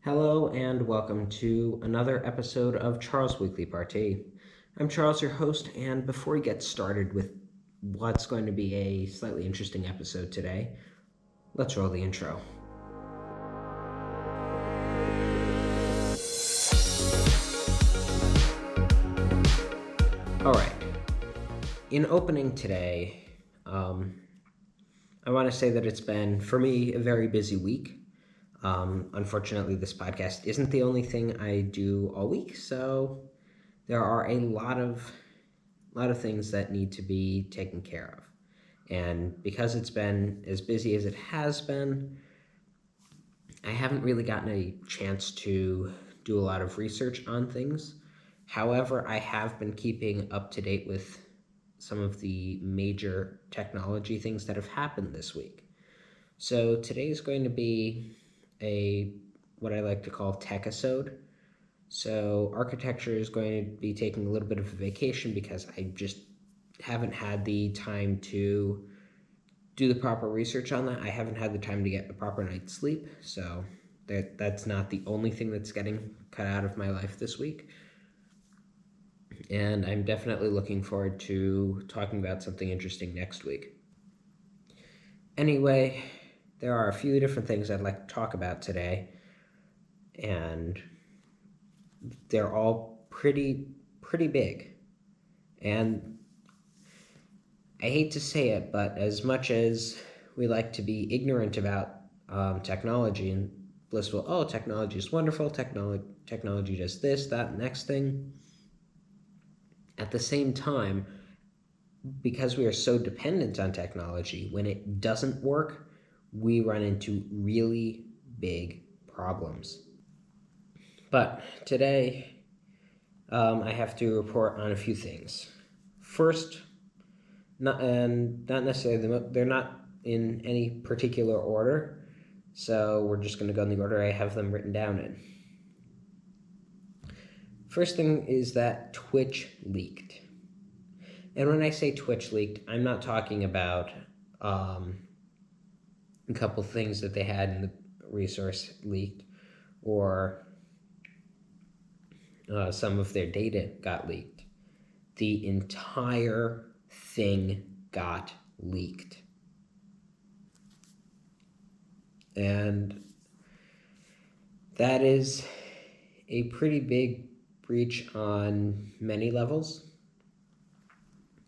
Hello and welcome to another episode of Charles Weekly Party. I'm Charles, your host, and before we get started with what's going to be a slightly interesting episode today, let's roll the intro. All right. In opening today, I want to say that it's been, for me, a very busy week. Unfortunately, this podcast isn't the only thing I do all week, so there are a lot of things that need to be taken care of. And because it's been as busy as it has been, I haven't really gotten a chance to do a lot of research on things. However, I have been keeping up to date with some of the major technology things that have happened this week. So today is going to be a what I like to call tech-isode. So architecture is going to be taking a little bit of a vacation because I just haven't had the time to do the proper research on that. I haven't had the time to get a proper night's sleep, so that's not the only thing that's getting cut out of my life this week. And I'm definitely looking forward to talking about something interesting next week. Anyway, there are a few different things I'd like to talk about today, and they're all pretty big. And I hate to say it, but as much as we like to be ignorant about technology and blissful, oh, technology is wonderful, technology does this, that, next thing. At the same time, because we are so dependent on technology, when it doesn't work, we run into really big problems. But today, I have to report on a few things. First, not necessarily, they're not in any particular order, so we're just going to go in the order I have them written down in. First thing is that Twitch leaked. And when I say Twitch leaked, I'm not talking about a couple things that they had in the resource leaked, or some of their data got leaked. The entire thing got leaked. And that is a pretty big breach on many levels.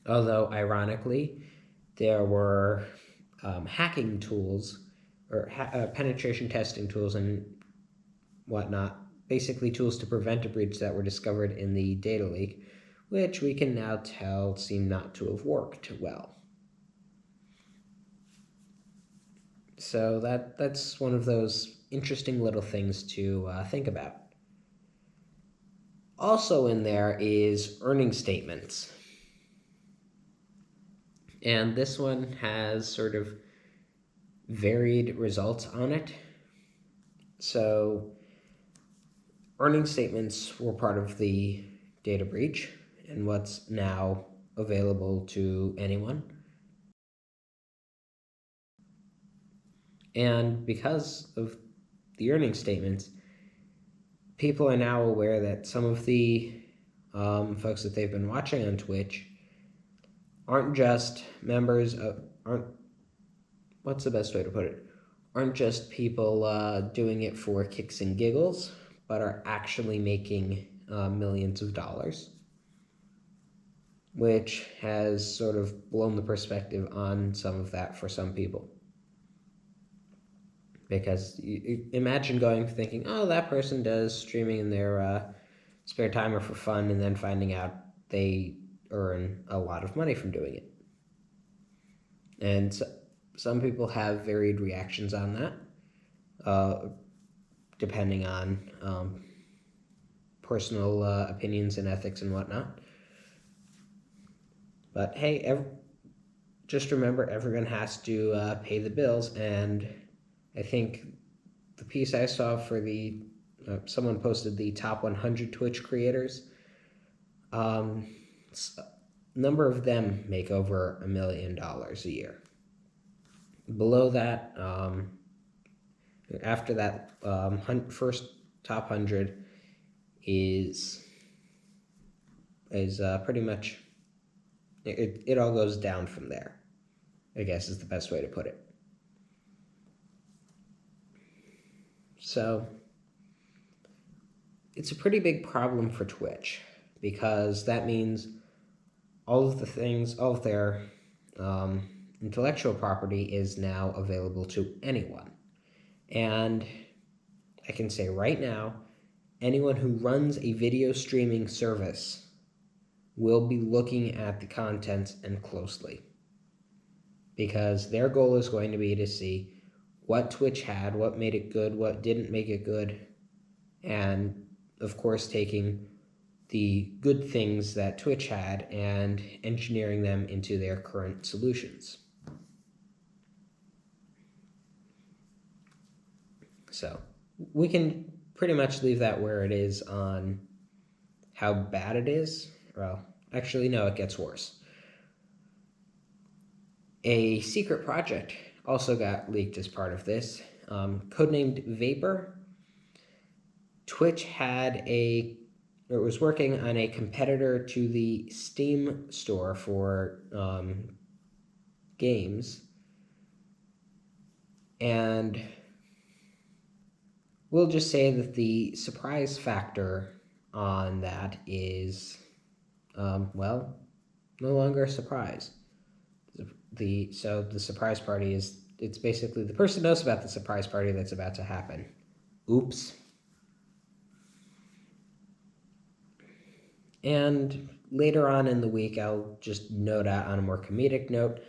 Although, ironically, there were hacking tools or penetration testing tools and whatnot, basically tools to prevent a breach that were discovered in the data leak, which we can now tell seem not to have worked well. So that's one of those interesting little things to think about. Also in there is earning statements. And this one has sort of varied results on it. So earning statements were part of the data breach and what's now available to anyone. And because of the earning statements, people are now aware that some of the folks that they've been watching on Twitch aren't just what's the best way to put it? Aren't just people doing it for kicks and giggles, but are actually making millions of dollars, which has sort of blown the perspective on some of that for some people. Because you imagine thinking, oh, that person does streaming in their spare time or for fun, and then finding out they earn a lot of money from doing it. And so, some people have varied reactions on that, depending on personal opinions and ethics and whatnot. But hey, just remember, everyone has to pay the bills, and I think the piece I saw for someone posted the top 100 Twitch creators. Number of them make over $1 million a year. Below that, after that first top 100 is pretty much, it all goes down from there, I guess is the best way to put it. So it's a pretty big problem for Twitch, because that means all of their intellectual property is now available to anyone. And I can say right now, anyone who runs a video streaming service will be looking at the content and closely, because their goal is going to be to see what Twitch had, what made it good, what didn't make it good, and of course taking the good things that Twitch had and engineering them into their current solutions. So we can pretty much leave that where it is on how bad it is. Well, actually, no, it gets worse. A secret project also got leaked as part of this, codenamed Vapor. Twitch was working on a competitor to the Steam store for games, and we'll just say that the surprise factor on that is, no longer a surprise. So the surprise party it's basically the person knows about the surprise party that's about to happen. Oops. And later on in the week, I'll just note out on a more comedic note,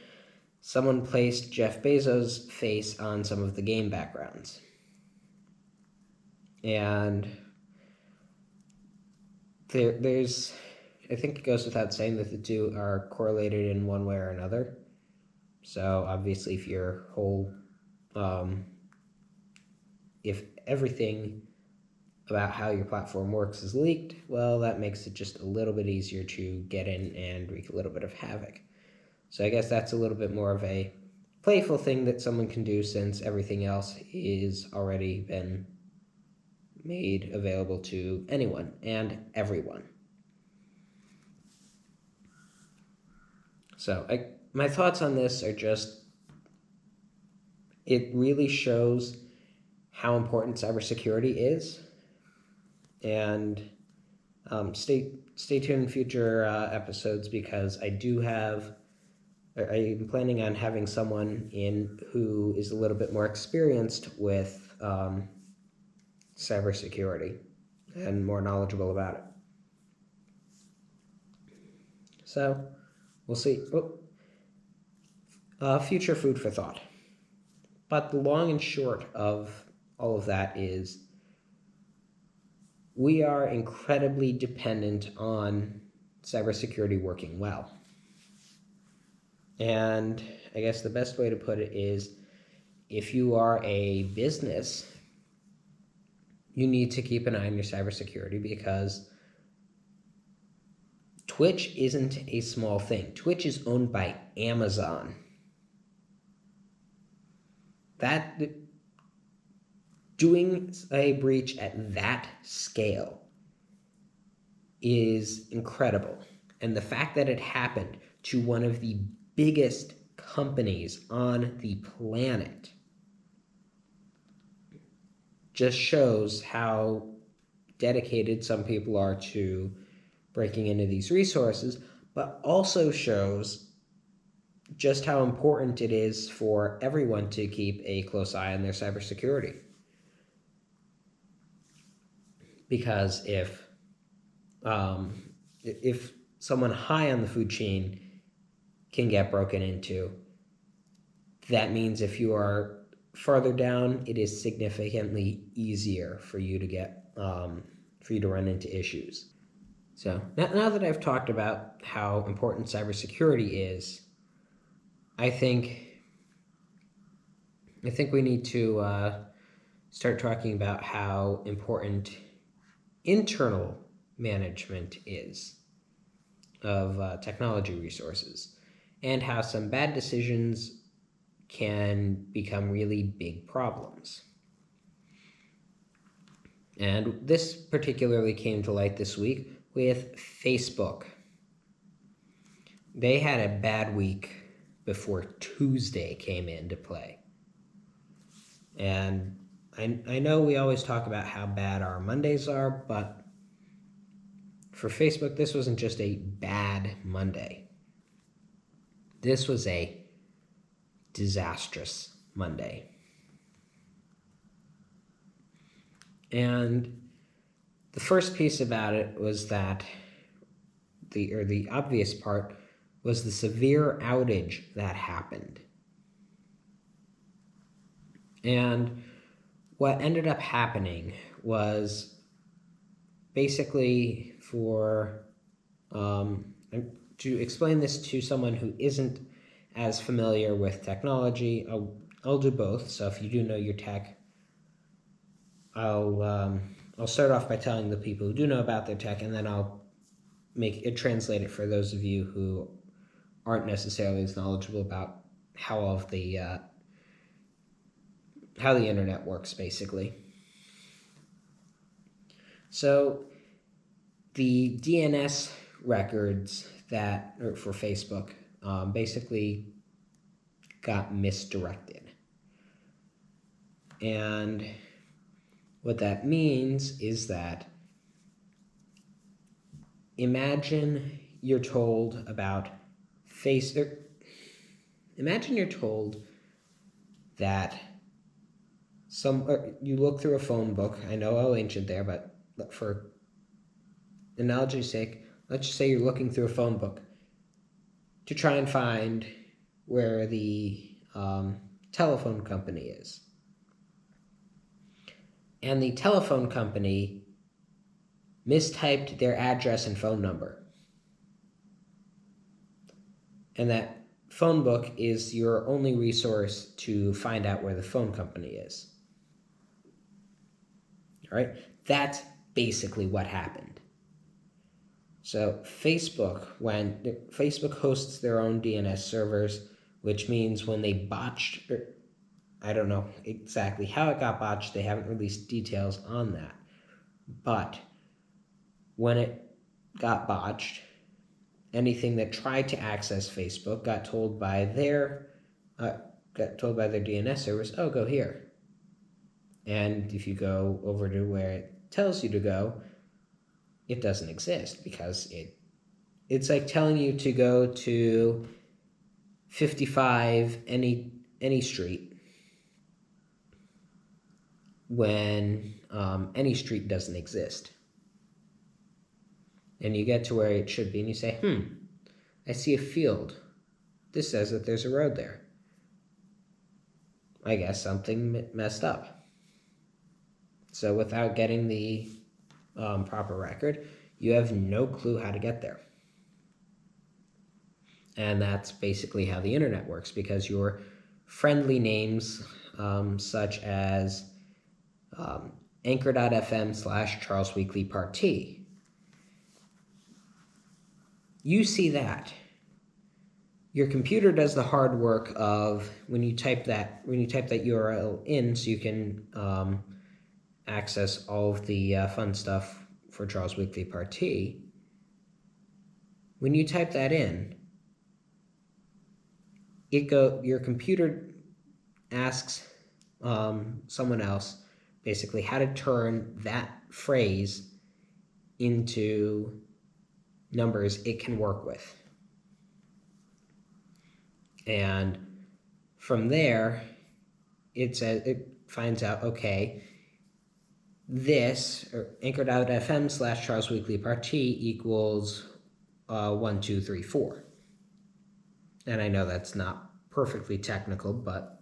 someone placed Jeff Bezos' face on some of the game backgrounds. And there's, I think it goes without saying that the two are correlated in one way or another. So obviously if everything about how your platform works is leaked, well, that makes it just a little bit easier to get in and wreak a little bit of havoc. So I guess that's a little bit more of a playful thing that someone can do, since everything else is already been made available to anyone and everyone. So my thoughts on this are just, it really shows how important cybersecurity is. And stay tuned in future episodes, because I'm planning on having someone in who is a little bit more experienced with cybersecurity and more knowledgeable about it. So we'll see. Future food for thought. But the long and short of all of that is, we are incredibly dependent on cybersecurity working well. And I guess the best way to put it is, if you are a business, you need to keep an eye on your cybersecurity, because Twitch isn't a small thing. Twitch is owned by Amazon. Doing a breach at that scale is incredible. And the fact that it happened to one of the biggest companies on the planet just shows how dedicated some people are to breaking into these resources, but also shows just how important it is for everyone to keep a close eye on their cybersecurity. Because if someone high on the food chain can get broken into, that means if you are further down, it is significantly easier for you to run into issues. So now that I've talked about how important cybersecurity is, I think we need to start talking about how important internal management is of technology resources, and how some bad decisions can become really big problems. And this particularly came to light this week with Facebook. They had a bad week before Tuesday came into play. And I know we always talk about how bad our Mondays are, but for Facebook, this wasn't just a bad Monday. This was a disastrous Monday. And the first piece about it was that the obvious part was the severe outage that happened. And what ended up happening was basically to explain this to someone who isn't as familiar with technology, I'll do both. So if you do know your tech, I'll start off by telling the people who do know about their tech, and then I'll translate it for those of you who aren't necessarily as knowledgeable about how the internet works, basically. So the DNS records for Facebook basically got misdirected. And what that means is that imagine you're told that you look through a phone book. I know how ancient there, but for analogy's sake, let's just say you're looking through a phone book to try and find where the telephone company is. And the telephone company mistyped their address and phone number. And that phone book is your only resource to find out where the phone company is. All right? That's basically what happened. So Facebook hosts their own DNS servers, which means when they botched, I don't know exactly how it got botched, they haven't released details on that. But when it got botched, anything that tried to access Facebook got told by their DNS servers, oh, go here. And if you go over to where it tells you to go, it doesn't exist, because it's like telling you to go to 55 any street when any street doesn't exist. And you get to where it should be, and you say, I see a field. This says that there's a road there. I guess something messed up. So without getting the proper record, you have no clue how to get there. And that's basically how the internet works, because your friendly names, such as anchor.fm/Charles Weekly Part T, you see that. Your computer does the hard work of when you type that URL in, so you can access all of the fun stuff for Charles Weekly Part T. When you type that in, your computer asks someone else basically how to turn that phrase into numbers it can work with. And from there, it finds out, okay, this, or anchor.fm/Charles Weekly Part T equals 1, 2, 3, 4. And I know that's not perfectly technical, but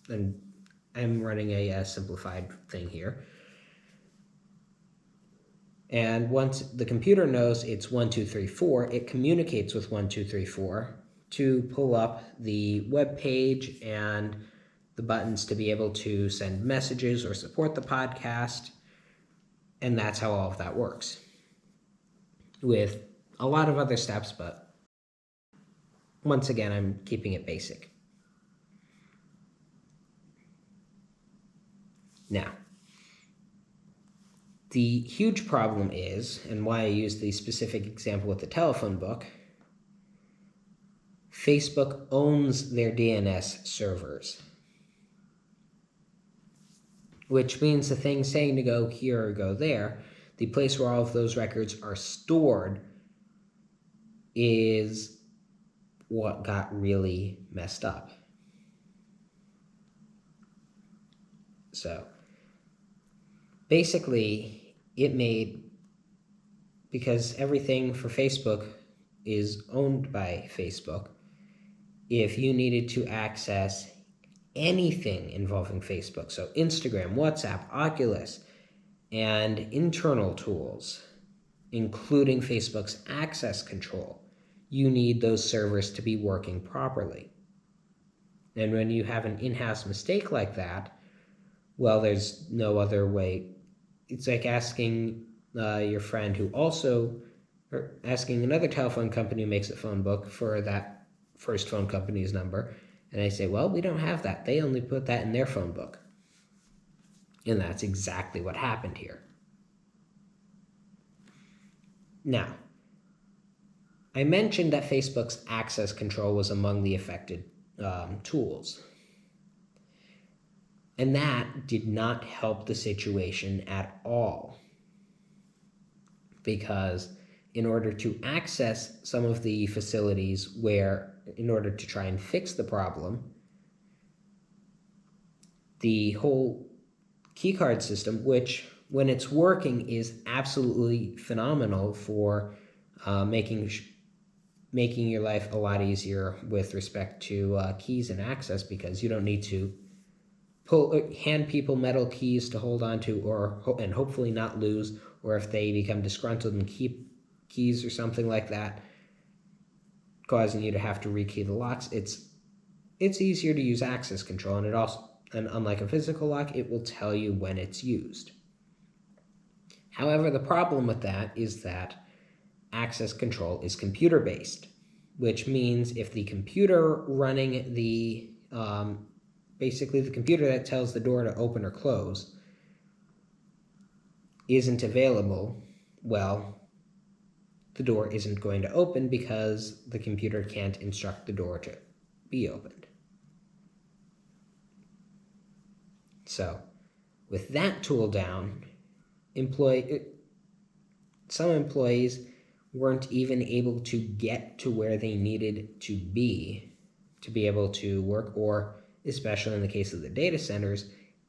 I'm running a simplified thing here. And once the computer knows it's 1, 2, 3, 4, it communicates with 1, 2, 3, 4 to pull up the web page and the buttons to be able to send messages or support the podcast. And that's how all of that works, with a lot of other steps, but once again, I'm keeping it basic. Now, The huge problem is, and why I use the specific example with the telephone book, Facebook owns their DNS servers, which means the thing saying to go here or go there, the place where all of those records are stored, is what got really messed up. So basically, it made, because everything for Facebook is owned by Facebook, if you needed to access anything involving Facebook, so Instagram, WhatsApp, Oculus, and internal tools, including Facebook's access control, you need those servers to be working properly. And when you have an in-house mistake like that, well, there's no other way. It's like asking your friend who also, or asking another telephone company who makes a phone book for that first phone company's number, and they say, well, we don't have that. They only put that in their phone book. And that's exactly what happened here. Now, I mentioned that Facebook's access control was among the affected tools. And that did not help the situation at all. Because in order to access some of the facilities where, in order to try and fix the problem, the whole keycard system, which when it's working is absolutely phenomenal for making your life a lot easier with respect to keys and access, because you don't need to hand people metal keys to hold on to, and hopefully not lose, or if they become disgruntled and keep keys or something like that, causing you to have to rekey the locks. It's easier to use access control, and unlike a physical lock, it will tell you when it's used. However, the problem with that is that access control is computer-based, which means if the computer running the basically the computer that tells the door to open or close isn't available, well, the door isn't going to open because the computer can't instruct the door to be opened. So, with that tool down, some employees weren't even able to get to where they needed to be able to work, or, especially in the case of the data centers,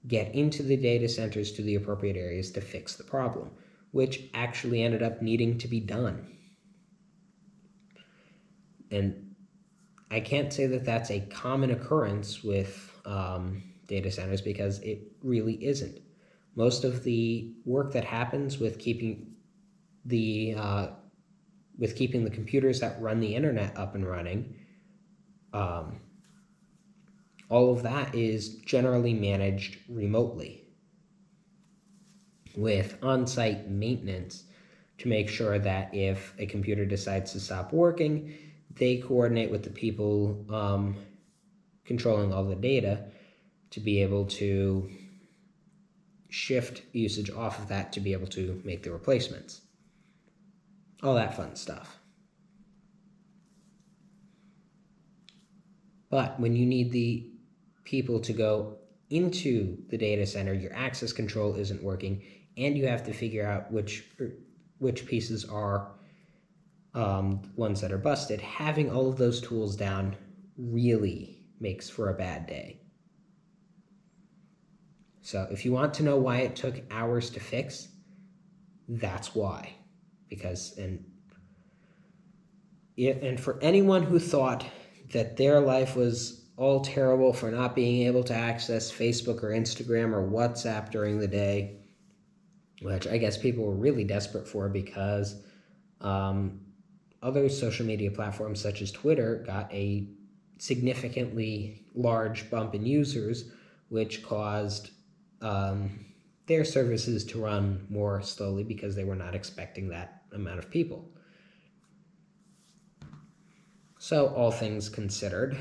get into the data centers to the appropriate areas to fix the problem, which actually ended up needing to be done. And I can't say that that's a common occurrence with data centers, because it really isn't. Most of the work that happens with keeping the computers that run the internet up and running, all of that is generally managed remotely with on-site maintenance to make sure that if a computer decides to stop working, they coordinate with the people controlling all the data to be able to shift usage off of that to be able to make the replacements. All that fun stuff. But when you need the people to go into the data center, your access control isn't working, and you have to figure out which pieces are ones that are busted. Having all of those tools down really makes for a bad day. So if you want to know why it took hours to fix, that's why. And for anyone who thought that their life was all terrible for not being able to access Facebook or Instagram or WhatsApp during the day, which I guess people were really desperate for because other social media platforms such as Twitter got a significantly large bump in users, which caused their services to run more slowly because they were not expecting that amount of people. So, all things considered,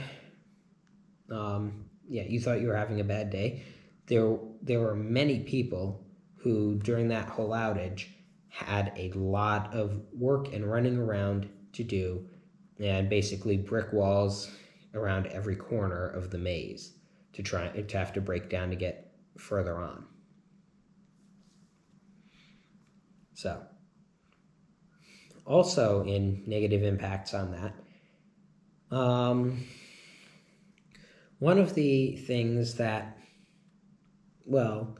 you thought you were having a bad day. There were many people who during that whole outage had a lot of work and running around to do, and basically brick walls around every corner of the maze to have to break down to get further on. So, also in negative impacts on that, one of the things that, well,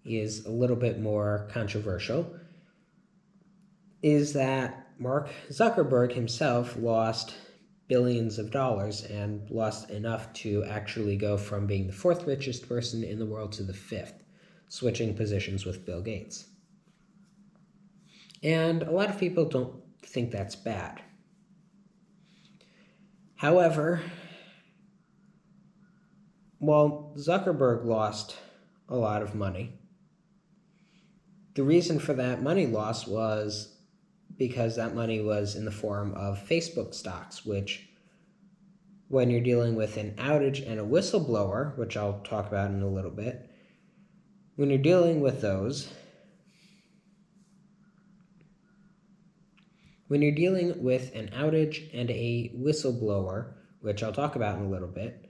is a little bit more controversial is that Mark Zuckerberg himself lost billions of dollars and lost enough to actually go from being the fourth richest person in the world to the fifth, switching positions with Bill Gates. And a lot of people don't think that's bad. However, while Zuckerberg lost a lot of money, the reason for that money loss was because that money was in the form of Facebook stocks, which, when you're dealing with an outage and a whistleblower, which I'll talk about in a little bit, when you're dealing with those, when you're dealing with an outage and a whistleblower, which I'll talk about in a little bit,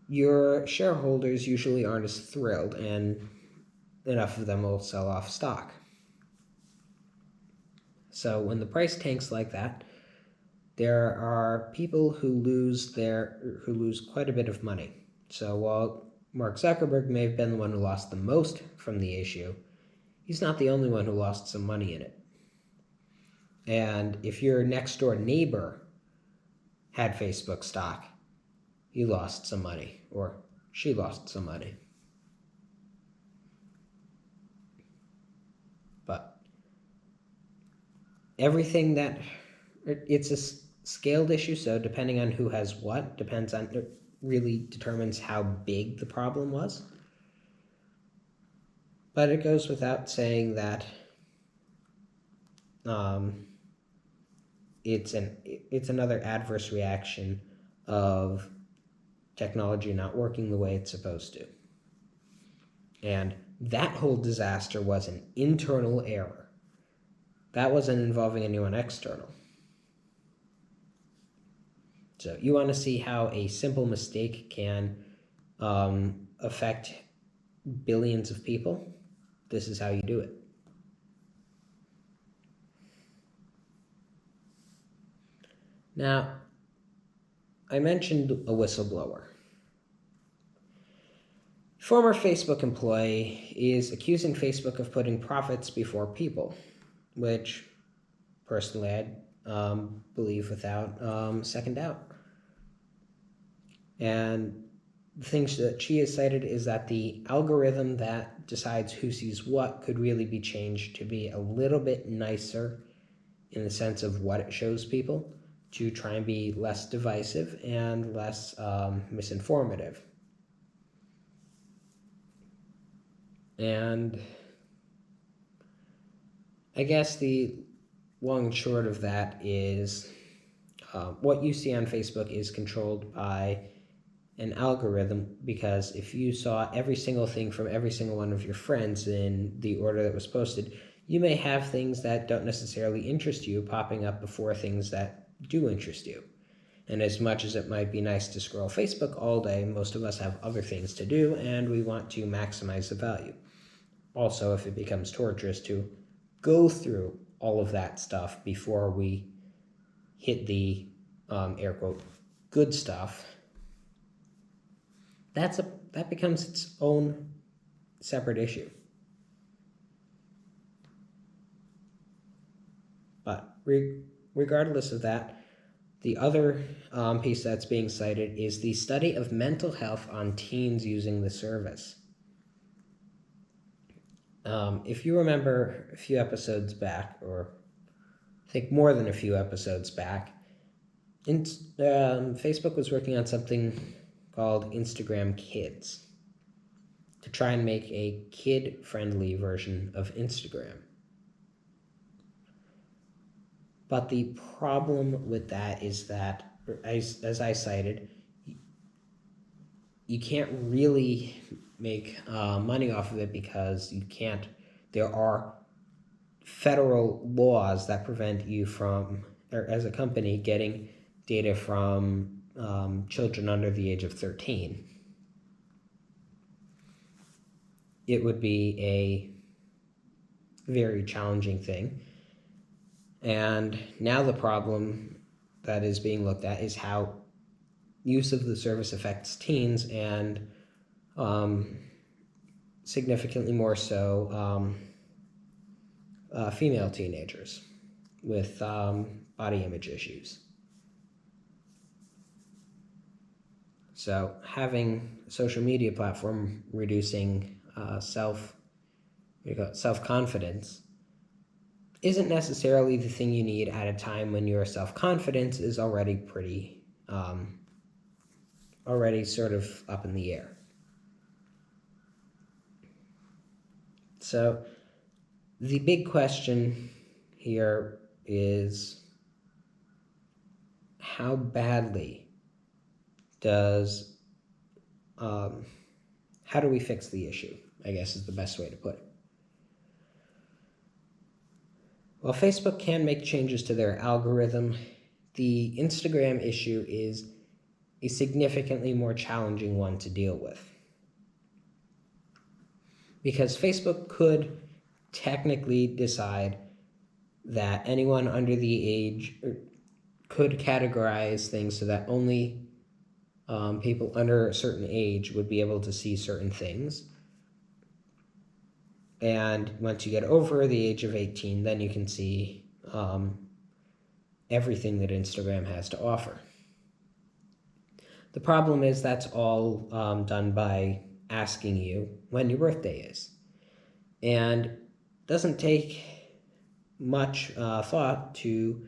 your shareholders usually aren't as thrilled, and enough of them will sell off stock. So when the price tanks like that, there are people who lose quite a bit of money. So while Mark Zuckerberg may have been the one who lost the most from the issue, he's not the only one who lost some money in it. And if your next door neighbor had Facebook stock, he lost some money, or she lost some money. But everything that, it's a scaled issue, so depending on who has what, it really determines how big the problem was. But it goes without saying that it's another adverse reaction of technology not working the way it's supposed to. And that whole disaster was an internal error. That wasn't involving anyone external. So you want to see how a simple mistake can affect billions of people? This is how you do it. Now, I mentioned a whistleblower. Former Facebook employee is accusing Facebook of putting profits before people, which personally I believe without second doubt. And the things that she has cited is that the algorithm that decides who sees what could really be changed to be a little bit nicer in the sense of what it shows people, to try and be less divisive and less misinformative. And I guess the long and short of that is what you see on Facebook is controlled by an algorithm, because if you saw every single thing from every single one of your friends in the order that was posted, you may have things that don't necessarily interest you popping up before things that do interest you. And as much as it might be nice to scroll Facebook all day, most of us have other things to do, and we want to maximize the value. Also, if it becomes torturous to go through all of that stuff before we hit the air quote good stuff, that becomes its own separate issue. But regardless of that, the other piece that's being cited is the study of mental health on teens using the service. If you remember a few episodes back, or I think more than a few episodes back, Facebook was working on something called Instagram Kids to try and make a kid-friendly version of Instagram. But the problem with that is that, as I cited, you can't really make money off of it because you can't. There are federal laws that prevent you from, or as a company, getting data from children under the age of 13. It would be a very challenging thing. And now the problem that is being looked at is how use of the service affects teens, and significantly more so female teenagers with body image issues. So having a social media platform reducing self-confidence isn't necessarily the thing you need at a time when your self-confidence is already already sort of up in the air. So the big question here is, how badly does, how do we fix the issue, I guess is the best way to put it. While Facebook can make changes to their algorithm, the Instagram issue is a significantly more challenging one to deal with. Because Facebook could technically decide that anyone under the age, could categorize things so that only people under a certain age would be able to see certain things. And once you get over the age of 18, then you can see everything that Instagram has to offer. The problem is that's all done by asking you when your birthday is. And it doesn't take much thought to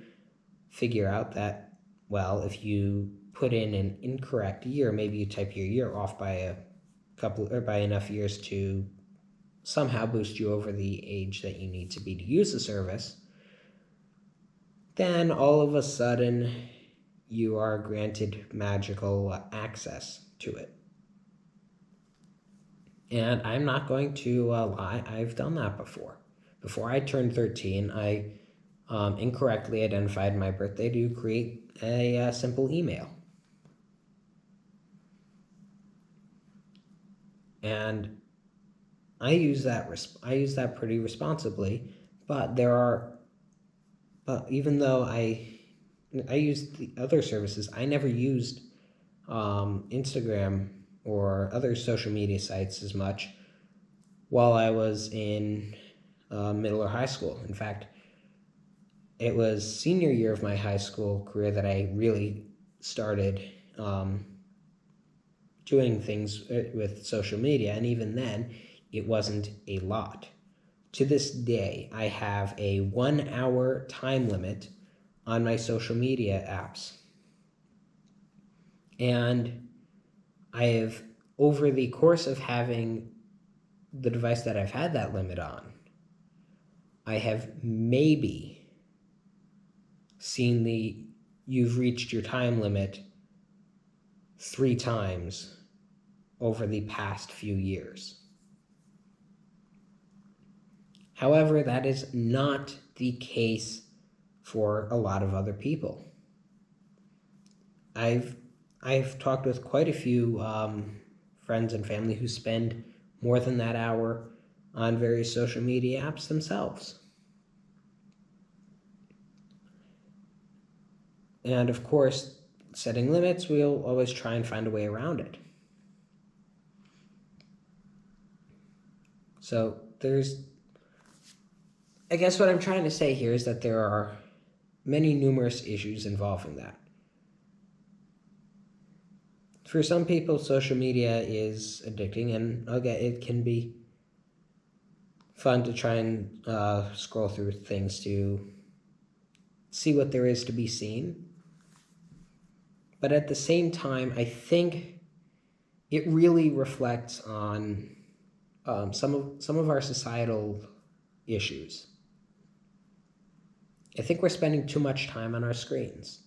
figure out that, well, if you put in an incorrect year, maybe you type your year off by a couple, or by enough years to somehow boost you over the age that you need to be to use the service, then all of a sudden you are granted magical access to it. And I'm not going to lie, I've done that before. Before I turned 13, I incorrectly identified my birthday to create a simple email. And I use that pretty responsibly, but even though I used the other services, I never used Instagram or other social media sites as much while I was in middle or high school. In fact, it was senior year of my high school career that I really started doing things with social media, and even then, it wasn't a lot. To this day, I have a 1 hour time limit on my social media apps. And I have, over the course of having the device that I've had that limit on, I have maybe seen the "you've reached your time limit" 3 times over the past few years. However, that is not the case for a lot of other people. I've talked with quite a few friends and family who spend more than that hour on various social media apps themselves. And of course, setting limits, we'll always try and find a way around it. So I guess what I'm trying to say here is that there are numerous issues involving that. For some people, social media is addicting, and it can be fun to try and scroll through things to see what there is to be seen. But at the same time, I think it really reflects on some of our societal issues. I think we're spending too much time on our screens.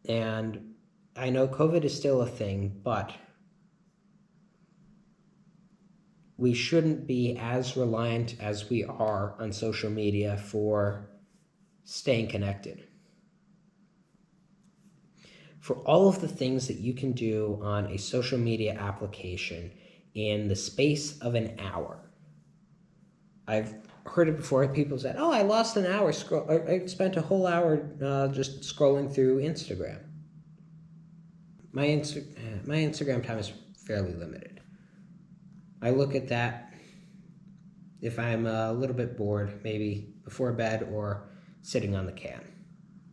And I know COVID is still a thing, but we shouldn't be as reliant as we are on social media for staying connected. For all of the things that you can do on a social media application in the space of an hour. I've heard it before. People said, "Oh, I lost an hour. I spent a whole hour just scrolling through Instagram." My Instagram time is fairly limited. I look at that if I'm a little bit bored, maybe before bed or sitting on the can.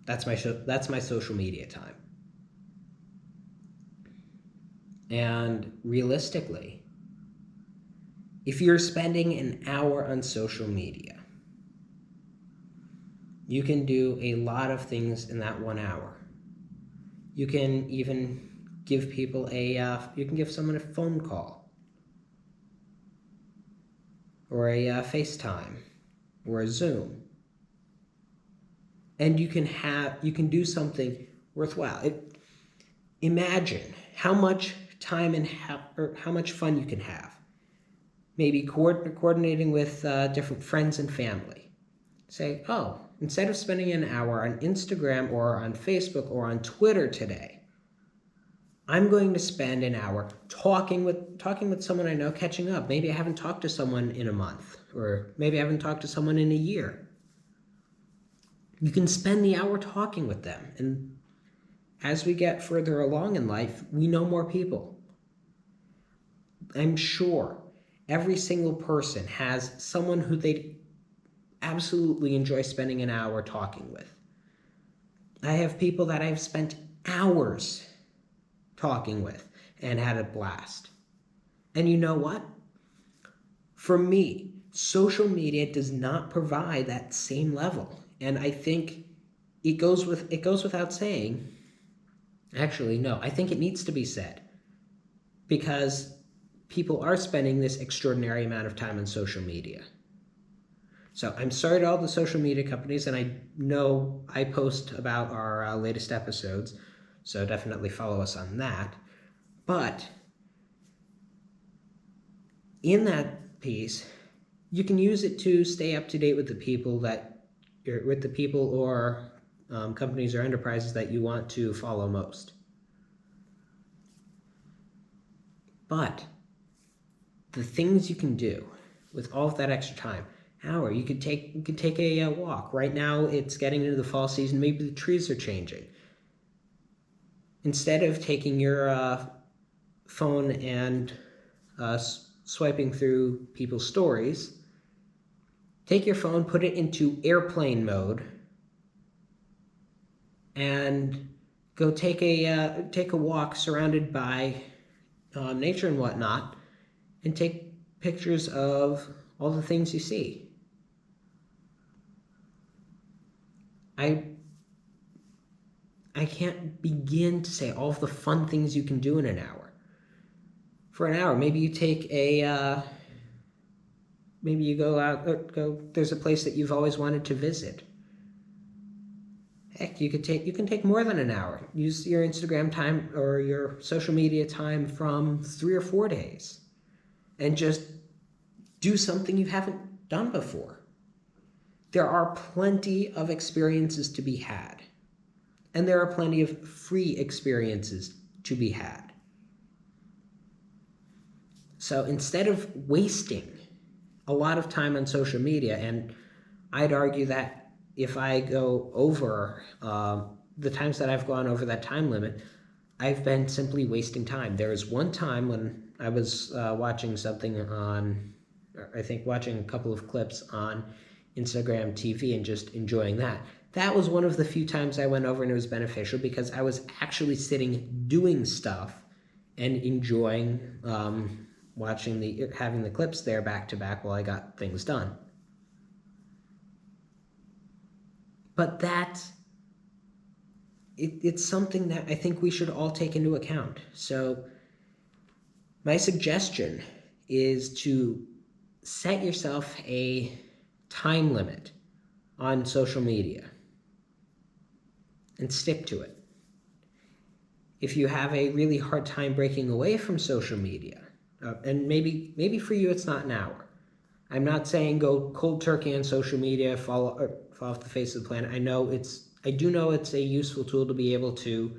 That's my social media time. And realistically, if you're spending an hour on social media, you can do a lot of things in that 1 hour. You can even give people you can give someone a phone call, or a FaceTime, or a Zoom. And you can do something worthwhile. Imagine how much time and how much fun you can have. Maybe coordinating with different friends and family. Say, oh, instead of spending an hour on Instagram or on Facebook or on Twitter today, I'm going to spend an hour talking with someone I know, catching up. Maybe I haven't talked to someone in a month, or maybe I haven't talked to someone in a year. You can spend the hour talking with them. And as we get further along in life, we know more people. I'm sure every single person has someone who they absolutely enjoy spending an hour talking with. I have people that I've spent hours talking with and had a blast. And you know what? For me, social media does not provide that same level. And I think it goes without saying. Actually, no, I think it needs to be said, because people are spending this extraordinary amount of time on social media. So I'm sorry to all the social media companies, and I know I post about our latest episodes, so definitely follow us on that. But in that piece, you can use it to stay up to date with the people or companies or enterprises that you want to follow most. But the things you can do with all of that extra time, hour, you could take a walk. Right now it's getting into the fall season, maybe the trees are changing. Instead of taking your phone and swiping through people's stories, take your phone, put it into airplane mode, and go take a walk surrounded by nature and whatnot, and take pictures of all the things you see. I can't begin to say all of the fun things you can do in an hour. For an hour, maybe you take maybe you go out, there's a place that you've always wanted to visit. Heck, you can take more than an hour. Use your Instagram time or your social media time from 3 or 4 days, and just do something you haven't done before. There are plenty of experiences to be had, and there are plenty of free experiences to be had. So instead of wasting a lot of time on social media, and I'd argue that if I go over the times that I've gone over that time limit, I've been simply wasting time. There was one time when I was watching something watching a couple of clips on Instagram TV and just enjoying that. That was one of the few times I went over and it was beneficial, because I was actually sitting doing stuff and enjoying having the clips there back to back while I got things done. But it's something that I think we should all take into account. So my suggestion is to set yourself a time limit on social media and stick to it. If you have a really hard time breaking away from social media, And maybe for you it's not an hour. I'm not saying go cold turkey on social media, fall off the face of the planet. I do know it's a useful tool to be able to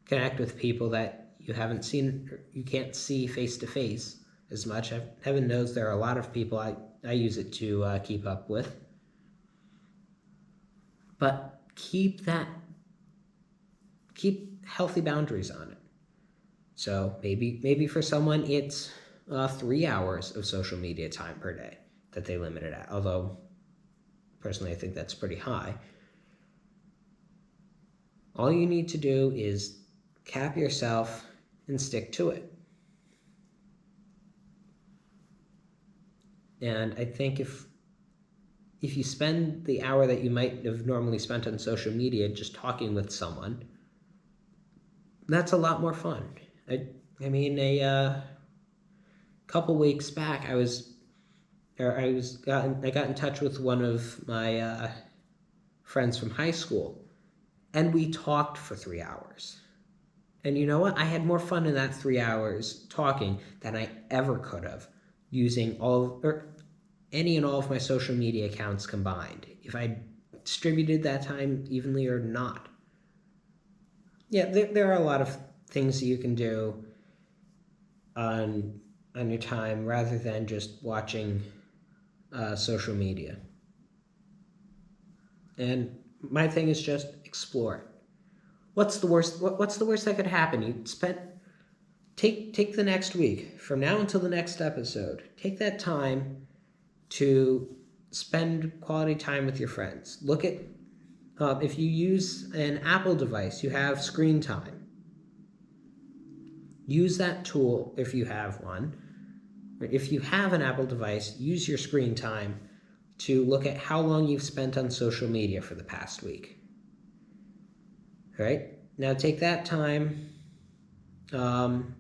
connect with people that you haven't seen, or you can't see face to face as much. Heaven knows there are a lot of people I use it to keep up with. But keep healthy boundaries on it. So maybe for someone it's 3 hours of social media time per day that they limit it at. Although personally I think that's pretty high. All you need to do is cap yourself and stick to it. And I think if you spend the hour that you might have normally spent on social media just talking with someone, that's a lot more fun. I mean, a couple weeks back, I got in touch with one of my friends from high school, and we talked for 3 hours. And you know what? I had more fun in that 3 hours talking than I ever could have using any and all of my social media accounts combined, if I distributed that time evenly or not. Yeah, there are a lot of things that you can do on your time rather than just watching social media. And my thing is just explore it. What's the worst that could happen? Take the next week from now until the next episode. Take that time to spend quality time with your friends. Look at if you use an Apple device, you have screen time. Use that tool if you have one. If you have an Apple device, use your screen time to look at how long you've spent on social media for the past week. All right? Now take that time and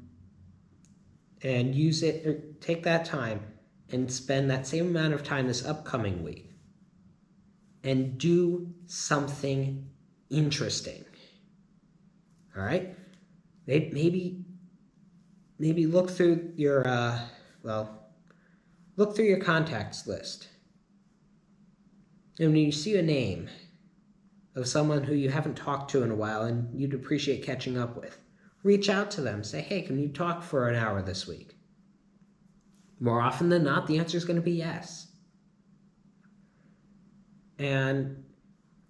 use it, or take that time and spend that same amount of time this upcoming week and do something interesting. All right? Maybe look through your look through your contacts list. And when you see a name of someone who you haven't talked to in a while and you'd appreciate catching up with, reach out to them. Say, hey, can you talk for an hour this week? More often than not, the answer is going to be yes. And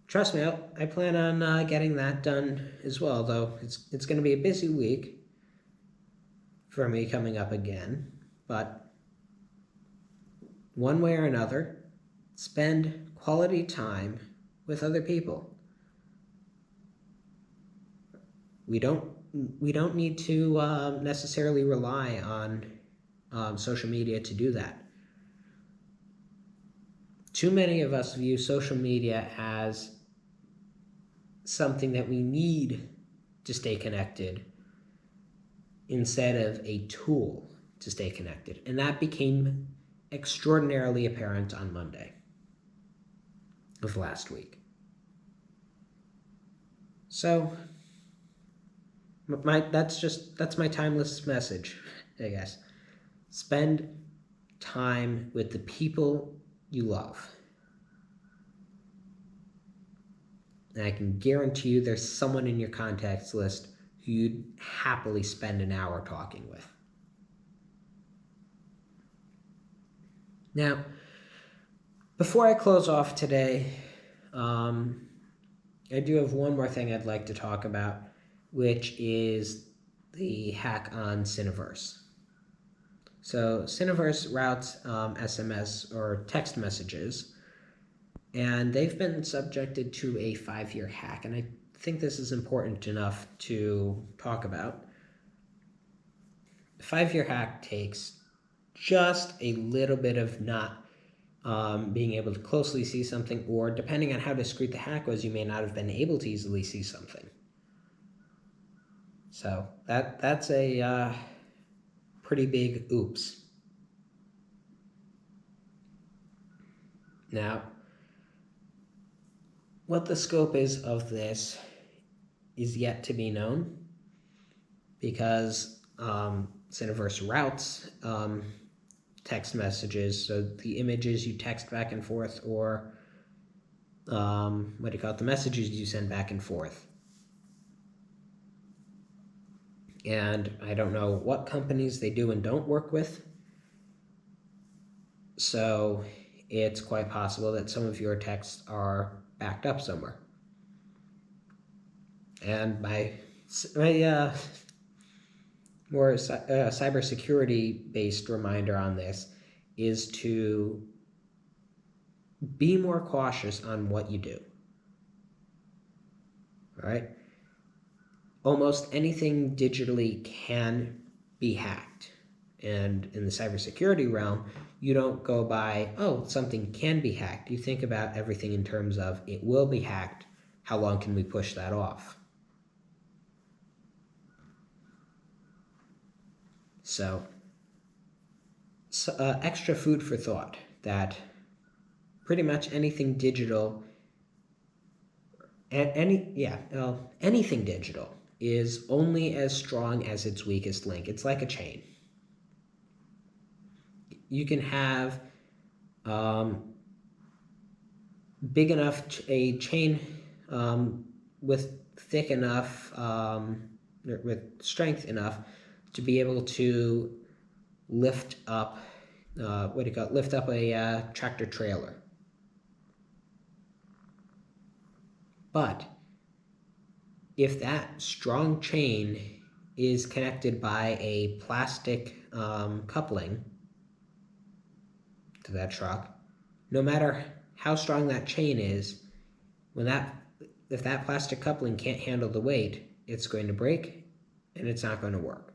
trust me, I plan on getting that done as well, though it's going to be a busy week for me coming up again. But one way or another, spend quality time with other people. We don't need to necessarily rely on social media to do that. Too many of us view social media as something that we need to stay connected instead of a tool to stay connected. And that became extraordinarily apparent on Monday of last week. So that's my timeless message, I guess. Spend time with the people you love. And I can guarantee you there's someone in your contacts list who you'd happily spend an hour talking with. Now, before I close off today, I do have one more thing I'd like to talk about, which is the hack on Syniverse. So Syniverse routes SMS or text messages, and they've been subjected to a 5-year hack, and I think this is important enough to talk about. The 5-year hack takes just a little bit of not being able to closely see something, or depending on how discreet the hack was, you may not have been able to easily see something. So that's a pretty big oops. Now, what the scope is of this is yet to be known, because Syniverse routes text messages, so the images you text back and forth, or the messages you send back and forth. And I don't know what companies they do and don't work with, so it's quite possible that some of your texts are backed up somewhere. And my more cybersecurity based reminder on this is to be more cautious on what you do. All right? Almost anything digitally can be hacked. And in the cybersecurity realm, you don't go by, oh, something can be hacked. You think about everything in terms of it will be hacked. How long can we push that off? So extra food for thought that pretty much anything digital, anything digital is only as strong as its weakest link. It's like a chain. You can have big enough a chain with thick enough, with strength enough to be able to lift up lift up a tractor trailer. But if that strong chain is connected by a plastic coupling to that truck, no matter how strong that chain is, if that plastic coupling can't handle the weight, it's going to break and it's not going to work.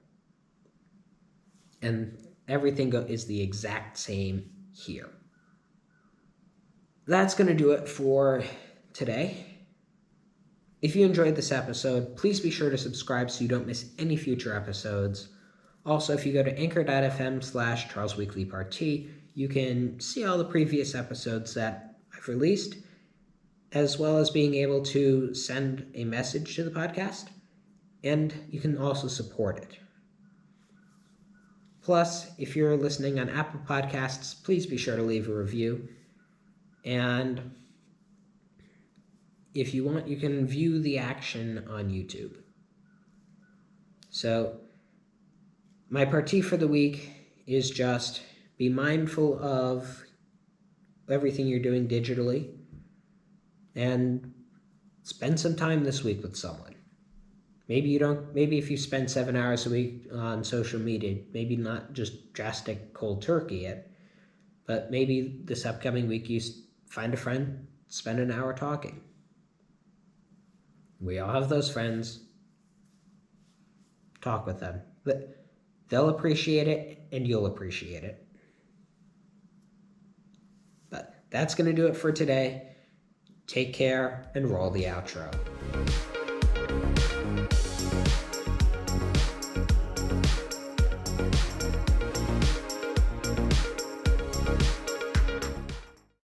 And everything is the exact same here. That's going to do it for today. If you enjoyed this episode, please be sure to subscribe so you don't miss any future episodes. Also, if you go to anchor.fm/Charles Weekly Part T, you can see all the previous episodes that I've released, as well as being able to send a message to the podcast, and you can also support it. Plus, if you're listening on Apple Podcasts, please be sure to leave a review. And if you want, you can view the action on YouTube. So, my partie for the week is just be mindful of everything you're doing digitally and spend some time this week with someone. Maybe if you spend 7 hours a week on social media, maybe not just drastic cold turkey it, but maybe this upcoming week you find a friend, spend an hour talking. We all have those friends. Talk with them. They'll appreciate it and you'll appreciate it. But that's going to do it for today. Take care and roll the outro.